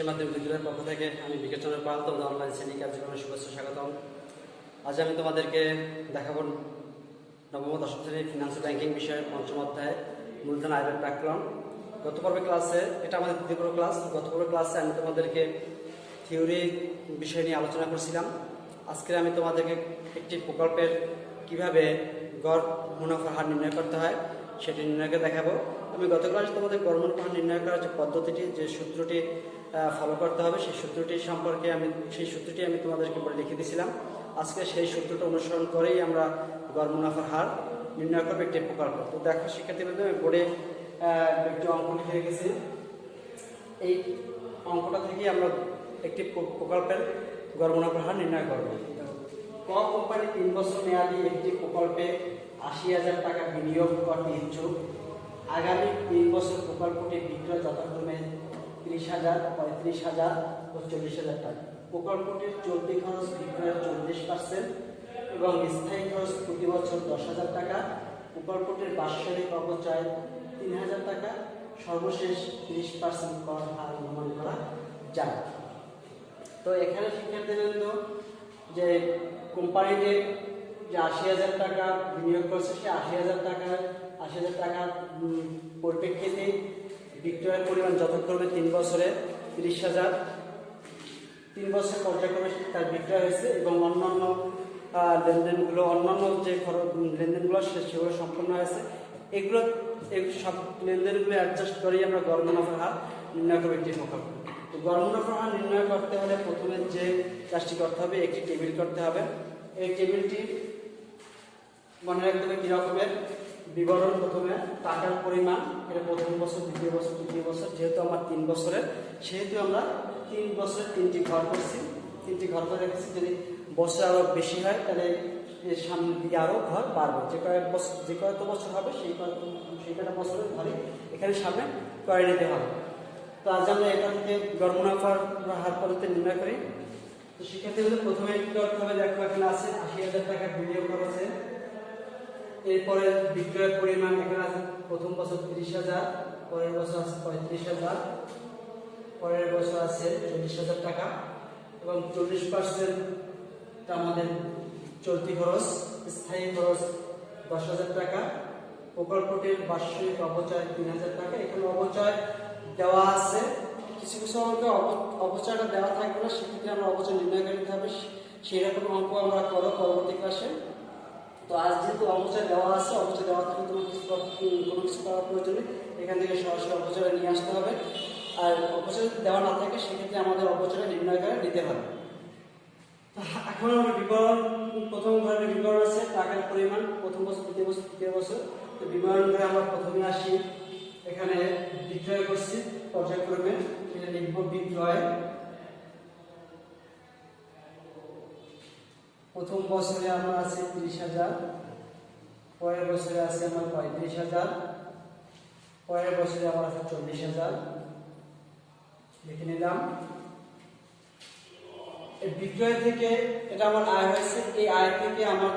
মাধ্যমিক বিদ্যালয়ের পক্ষ থেকে আমি বিকাশ চন্দ্র পাল তোমাদের অনলাইন শ্রেণী কার্যক্রমের শুভেচ্ছা স্বাগতম। আজ আমি তোমাদেরকে দেখাবো নবম ও দশম শ্রেণীর ফিনান্সিয়াল ব্যাংকিং বিষয়ে পঞ্চম অধ্যায় মূলধন আয়ের প্রাক্কলন। গত পর্বে ক্লাসে, এটা আমাদের দ্বিতীয় পর্ব ক্লাস, গত পর্ব ক্লাসে আমি তোমাদেরকে থিওরি বিষয় নিয়ে আলোচনা করছিলাম। আজকে আমি তোমাদেরকে একটি প্রকল্পের কিভাবে গড় মুনাফার হার নির্ণয় করতে হয় সেটি নির্ণয়কে দেখাবো। আমি গত ক্লাসে তোমাদের গড় মুনাফার হার নির্ণয় করার যে পদ্ধতিটি, যে সূত্রটি ফলো করতে হবে, সেই সূত্রটি সম্পর্কে আমি তোমাদেরকে বলে লিখে দিয়েছিলাম। আজকে সেই সূত্রটা অনুসরণ করেই আমরা গড় মুনাফার হার নির্ণয় করবো একটি প্রকল্প। তো দেখো শিক্ষার্থীবৃন্দ, আমি বোর্ডে একটি অঙ্ক লিখে রেখেছি। এই অঙ্কটা থেকে আমরা একটি প্রকল্পের গড় মুনাফার হার নির্ণয় করব। ক কোম্পানি 3 বছর মেয়াদী একটি প্রকল্পে 80,000 টাকা বিনিয়োগ করতে ইচ্ছুক। আগামী 3 বছর প্রকল্পটি বিক্রয় যথাক্রমে 30,000, 35,000 ও 40,000 টাকা। প্রকল্পটির চলতি খরচ বিক্রয়ের 40% এবং স্থায়ী খরচ প্রতি বছর 10,000 টাকা। প্রকল্পটির বাৎসরিক অপচয় 3,000 টাকা। সর্বশেষ 30% কর হার অনুমান করা যায়। তো এখানে শিক্ষার্থীবৃন্দ, যে কোম্পানিতে যে 80,000 টাকা বিনিয়োগ করছে, সেই 80,000 টাকার পরিপ্রেক্ষিতে বিক্রয়ের পরিমাণ যথাক্রমে 3 বছরে 30,000, 3 বছর পর্যায়ক্রমে তার বিক্রয় হয়েছে এবং অন্যান্য যে লেনদেনগুলো সেগুলো সম্পন্ন হয়েছে। এগুলো সব লেনদেনগুলো অ্যাডজাস্ট করেই আমরা গড় মুনাফার হার নির্ণয় করবো একটি প্রকল্প। তো গড় মুনাফার হার নির্ণয় করতে হলে প্রথমে যে কাজটি করতে হবে, একটি টেবিল করতে হবে। এই টেবিলটি মনে রাখতে হবে কি রকমের বিবরণ। প্রথমে টাকার পরিমাণ, এটা প্রথম বছর, দ্বিতীয় বছর, তৃতীয় বছর। যেহেতু আমার 3 বছরের, সেহেতু আমরা 3 বছরের 3টি ঘর করছি, 3টি ঘর করে রেখেছি। যদি বছর আরো বেশি হয় তাহলে এর সামনের দিকে আরো ঘর বাড়বে। যে কত বছর হবে সেই কটা বছরের ঘরে এখানে সামনে করে নিতে হবে। তো আজ আমরা এটা থেকে গড় মুনাফার হার পদ্ধতি নির্ণয় করি। তো শিক্ষার্থীদের প্রথমে কি করতে হবে, দেখো এখানে আছে 80,000 টাকা বিনিয়োগ করেছে। এরপরে বিক্রয়ের পরিমাণ এখানে আছে, প্রথম বছর 30,000, পরের বছর আছে 35,000, পরের বছর আছে 40,000 টাকা এবং 40% আমাদের চলতি খরচ। স্থায়ী খরচ 10,000 টাকা। প্রকল্পটির বার্ষিক অপচয় 3,000 টাকা। এখানে অপচয় দেওয়া আছে, কিছু কিছু অঙ্কে অপচয়টা দেওয়া থাকবে না, সেক্ষেত্রে আমরা অপচয় নির্ণয় করে নিতে হবে। সেই রকম অঙ্ক আমরা করো পরবর্তী ক্লাসে। তো আজ যেহেতু অপচয় দেওয়া আছে, অপচয় দেওয়া থাকলে তোমার কোনো কিছু করার প্রয়োজন নেই, এখান থেকে সরাসরি অপচয় নিয়ে আসতে হবে। আর অপচয় দেওয়া না থাকে সেক্ষেত্রে আমাদের অপচয় নির্ণয় করে নিতে হবে। এখন আমরা বিবরণ, প্রথম ঘরের বিবরণ আছে টাকার পরিমাণ, প্রথম বছর, দ্বিতীয় বছর, তৃতীয় বছর। তো বিবরণ করে আমরা প্রথমে আসি, এখানে বিক্রয় করছি পর্যায়ক্রমে, এটা লিখব বিক্রয়। প্রথম বছরে আমরা আছে 30,000, পরের বছরে আছে আমার 35,000, পরের বছরে আমার আছে 40,000, লিখে নিলাম। এই বিক্রয় থেকে এটা আমার আয় হয়েছে, এই আয় থেকে আমার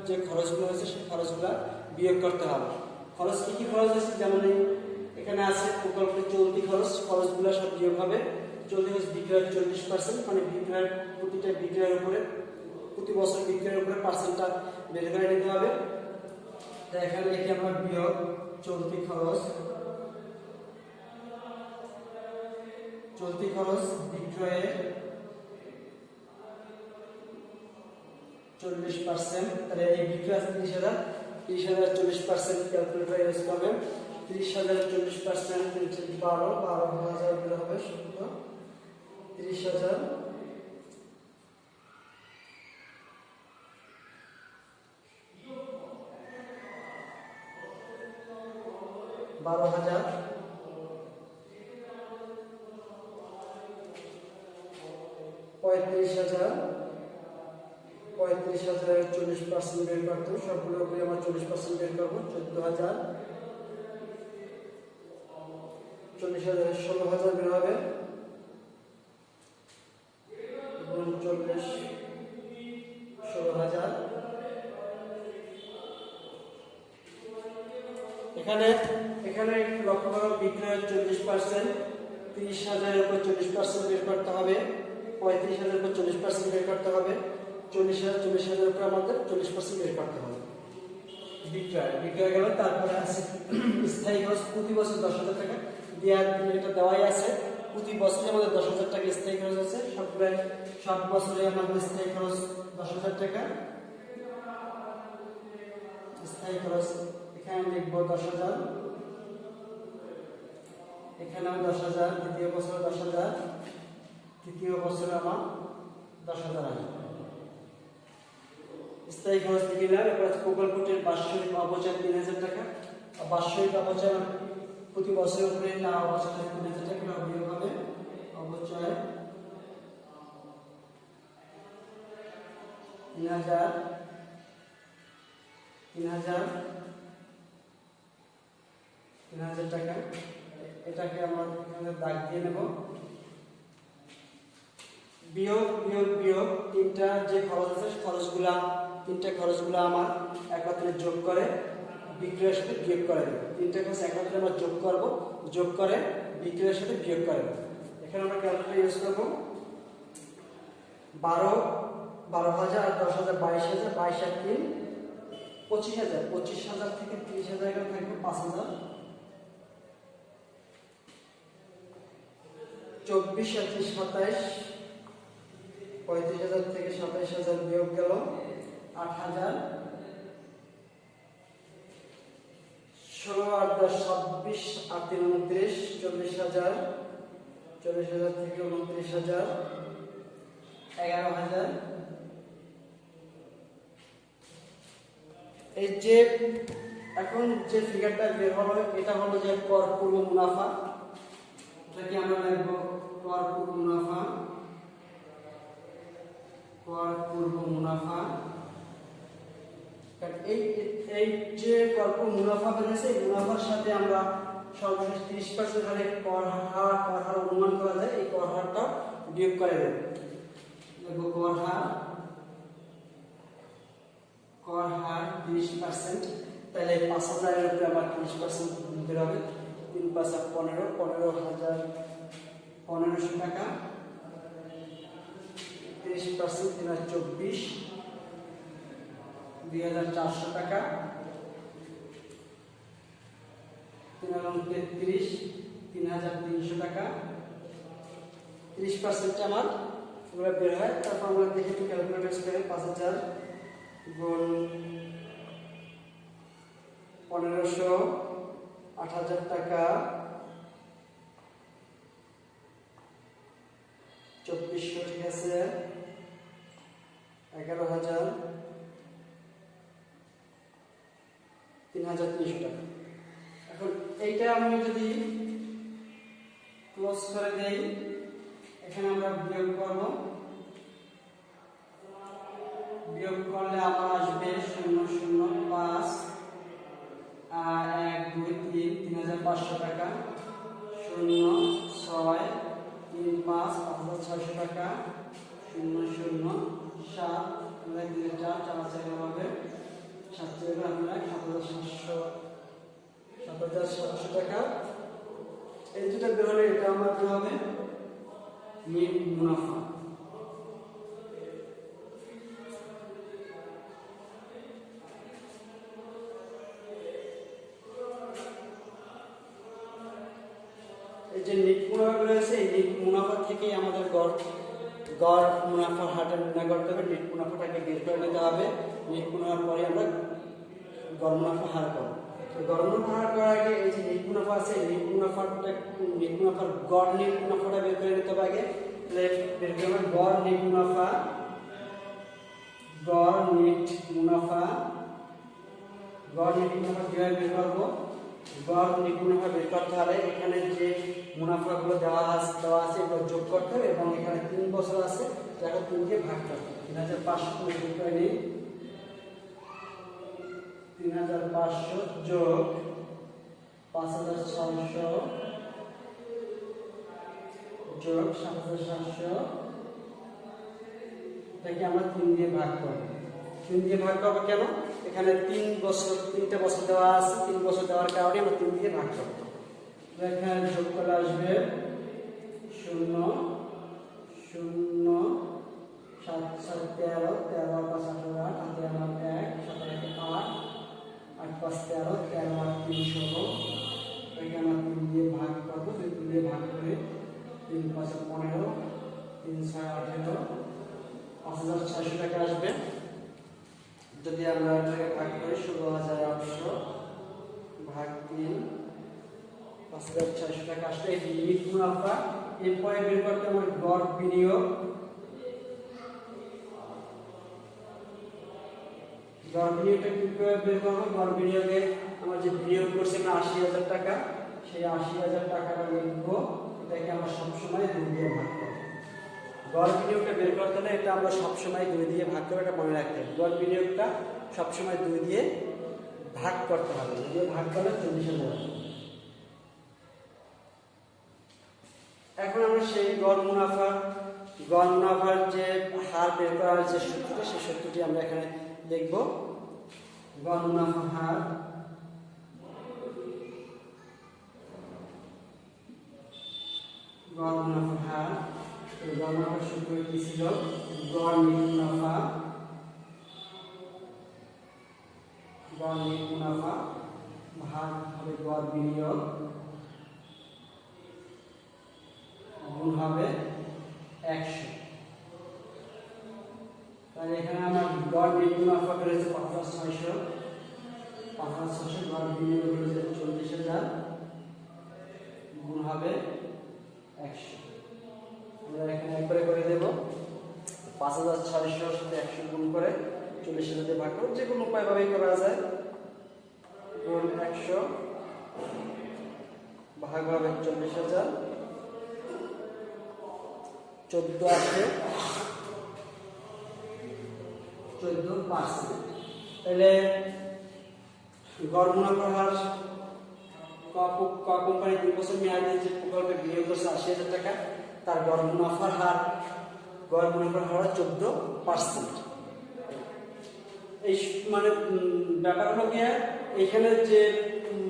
যে খরচগুলো হয়েছে সেই খরচগুলো বিয়োগ করতে হবে। খরচ কি খরচ হয়েছে, যেমন এখানে আছে প্রকল্পের চলতি খরচগুলো সব বিয়োগ হবে। চলতি খরচ বিক্রয়ের 40%, মানে বিক্রয়ের প্রতিটা বিক্রয়ের উপরে, প্রতি বছর বিক্রয়ের উপরে পার্সেন্টটা বের করে নিতে হবে। তো এখানে লিখি আমরা বিয়োগ চলতি খরচ বিক্রয়ে 40%। তাহলে এই বিক্রয় আছে 30,000, 40% ক্যালকুলেটর ইউজ করবে। 30,000 40% 12,000 বের হবে, 30,000 12,000, 35,000, 40% বের করতে হবে। সবগুলো করে আমরা 40% বের করবো, 14,000, 40,000 16,000 বের হবে, 40 16,000। এখানে লক্ষ্য করো বিক্রয়ের 40%, 30,000-এর উপর 40% বের করতে হবে, 35,000-এর উপর 40% বের করতে হবে, 40,000-40,000-এর উপর আমাদের 40% বের করতে হবে। বিক্রয় গেল। তারপরে আছে স্থায়ী খরচ, প্রতি বছর 10,000 টাকা এটা দেওয়াই আছে। প্রতি বছরে আমাদের 10,000 টাকা স্থায়ী খরচ আছে, সব বছরে আমাদের স্থায়ী খরচ 10,000 টাকা। স্থায়ী খরচ এখানে লিখবো 10,000, এখানেও 10,000, দ্বিতীয় বছর 10,000, তৃতীয় বছরে আমার 10,000 আসবে। স্থায়ী খরচ লিখলাম। এরপর প্রকল্পটির বার্ষিক অপচয় 3,000 টাকা। বার্ষিক অপচয় প্রতি বছরের উপরে না অপচয় 3,000 টাকা বিয়োগ হবে। অপচয় 3,000 টাকা। এটাকে আমরা দাগ দিয়ে নেব। বিয়োগ বিয়োগ বিয়োগ তিনটা যে খরচ আছে তিনটা খরচগুলো আমার একত্রে যোগ করে বিক্রয়ের সাথে বিয়োগ করে দেব। তিনটা খরচ একত্রে আমরা যোগ করে বিক্রয়ের সাথে বিয়োগ করে দেব। এখানে আমরা ক্যালকুলেটর ইউজ করব। 12,000 আর 10,000 22,000, 22 আর 3 25,000, 25,000 থেকে 30,000 এখানে থাকবে 5,000, 24 আর 30 27, 35,000 থেকে 27,000 বিয়োগ গেল 8,000, 16 আর 10 26 আর 3 29, 40,000, 40,000 থেকে 29,000, 11,000। এই যে এখন যে ফিগারটা বের হলো এটা হলো যে কর পূর্ব মুনাফা। এটাকে আমরা লিখব কর পূর্ব মুনাফা। কর পূর্ব মুনাফা। এই যে কর পূর্ব মুনাফা বেরিয়েছে, এই মুনাফার সাথে আমরা সর্বশেষ 30% হারে কর হার অনুমান করা যায়, এই কর হারটা বিয়োগ করে দেব। লিখব কর হার 30%। তাহলে 5,000 এর উপরে আবার 30% দিতে হবে। 3 × 5 = 15, 15,000 টাকা। 30% 3,24, 2,400 টাকা। 3,33, 3,300 টাকা। 30% আমার এগুলো বের হয়। তারপর আমরা দেখি একটু ক্যালকুলেটর ইউজ করে। 5,000 গুণ 1,500, 8,000 টাকা, 2,400, ঠিক আছে, 11,000, 3,300 টাকা। এখন এইটা আমি যদি ক্লোজ করে দেই, এখানে আমরা বিয়োগ করব। বিয়োগ করলে আমার আসবে 0,05 আর 1 2 3 3,500 টাকা, 0,6 3 5 5,600 টাকা, 0,0 7 আমরা 4 হবে 7 আমরা 7,700 টাকা। এই দুটো বের হলে এটা আমার বের হবে নেট মুনাফা। এই যে নেট মুনাফা রয়েছে, এই নেট মুনাফা থেকে আমাদের গড় মুনাফার হারটা নির্ণয় করতে হবে। নেট মুনাফাটাকে বের করে নিতে হবে। নেট মুনাফার পরে আমরা গড় মুনাফা হার করব। তো গড় মুনাফা হার করার আগে এই যে নেট মুনাফা আছে, নেট মুনাফার গড় নেট মুনাফাটা বের করে নিতে হবে আগে। তাহলে বের করে আমরা গড় নেট মুনাফা কিভাবে বের করবো? গড় নেট মুনাফা বের করতে হলে এখানে যে মুনাফাগুলো দেওয়া আছে এগুলো যোগ করতে হবে এবং এখানে 3 বছর আছে, যাকে 3 দিয়ে ভাগ করতে হবে। 3,500 যোগ করে নিই। 3,500 যোগ 5,600 যোগ 7,700, এটাকে আমরা 3 দিয়ে ভাগ করব। 3 দিয়ে ভাগ করব কেন? এখানে 3টে বছর দেওয়া আছে, 3 বছর দেওয়ার কারণে আমরা 3 দিয়ে ভাগ করব। এখানে যোগ করে আসবে শূন্য শূন্য 7 7 13 13 5 18 8 হাতে আমার 1 7 1 8 8 5 13 13 8 3 16 এটাকে আমরা 3 দিয়ে ভাগ করব 3 দিয়ে ভাগ করে 3 5 15 3 6 18 5600 টাকা আসবে। যদি আমরা এটাকে ভাগ করি 16800 ভাগ 3 5600 টাকা আসবে। এই লিমিট মুনাফা। এরপরে বের করতে আমার গড় বিনিয়োগ, গড় বিনিয়োগটা কিভাবে বের করবো? গড় বিনিয়োগে আমরা যে বিনিয়োগ করছি আমরা 80000 টাকা, সেই 80000 টাকাটা লিখবো, এটাকে আমরা সবসময় 2 দিয়ে ভাগ করব। গড় বিনিয়োগটা বের করতে হলে এটা আমরা সবসময় 2 দিয়ে ভাগ করব, এটা মনে রাখতে হবে। গড় বিনিয়োগটা সবসময় 2 দিয়ে ভাগ করতে হবে, 2 দিয়ে ভাগ করলে 40000। এখন আমরা সেই গড় মুনাফার যে হার বের করার যে সূত্রটা, সেই সূত্রটি আমরা এখানে লিখব। গড় মুনাফার হার গড় মুনাফার সূত্র কি ছিল? গড় নিট মুনাফা ভাগ হবে গড় বিনিয়োগ গুণ হবে 100। তাহলে এখানে আমার গড় নিট মুনাফা বেড়েছে 5600, গড় বিনিয়োগ হয়েছে 40000 গুণ হবে 100। আমরা এখানে একবারে করে দেব। 5600 সাথে 100 গুণ করে 40000 দিয়ে ভাগ করব, যে কোনো উপায় ভাবেই করা যায়। গুণ 100 ভাগ হবে 40000, 14 আসে 14%। তাহলে গড় মুনাফার হার কোম্পানি 2 বছর মেয়াদে যে প্রকল্পে বিনিয়োগ করছে 80000 টাকা, তার গড় মুনাফার হার 14%। এই মানে ব্যাপার হলো গিয়ে এখানে যে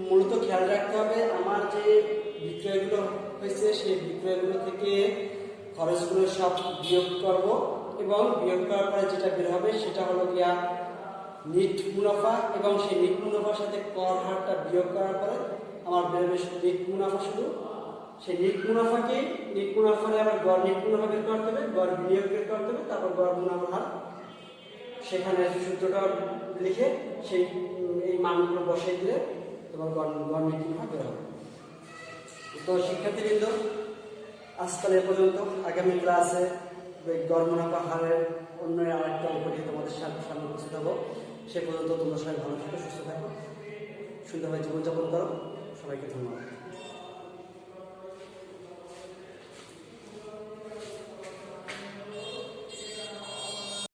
মূলত খেয়াল রাখতে হবে, আমার যে বিক্রয়গুলো হয়েছে সেই বিক্রয়গুলো থেকে খরচগুলো সব বিয়োগ করব, এবং বিয়োগ করার পরে যেটা বের হবে সেটা হলো গিয়া নিট মুনাফা, এবং সেই নিট মুনাফার সাথে কর হারটা বিয়োগ করার পরে আমার বেরোবে নিট মুনাফা। শুধু সেই নিট মুনাফারে আবার গড় নিট মুনাফা বের করতে হবে, গড় বিনিয়োগ বের করতে হবে, তারপর গড় মুনাফার হার সেখানে সূত্রটা লিখে সেই এই মানগুলো বসিয়ে দিলে তোমার গড় নিট মুনাফা বের হবে। তো শিক্ষার্থীবৃন্দ, আজকাল এ পর্যন্ত। আগামী ক্লাসে গড় মুনাফা হারের অন্য আরেকটা অঙ্ক নিয়ে তোমাদের সামনে উপস্থিত হবো। সে পর্যন্ত তোমরা সবাই ভালো থাকো, সুস্থ থাকো, সুন্দরভাবে জীবনযাপন করো। সবাইকে ধন্যবাদ।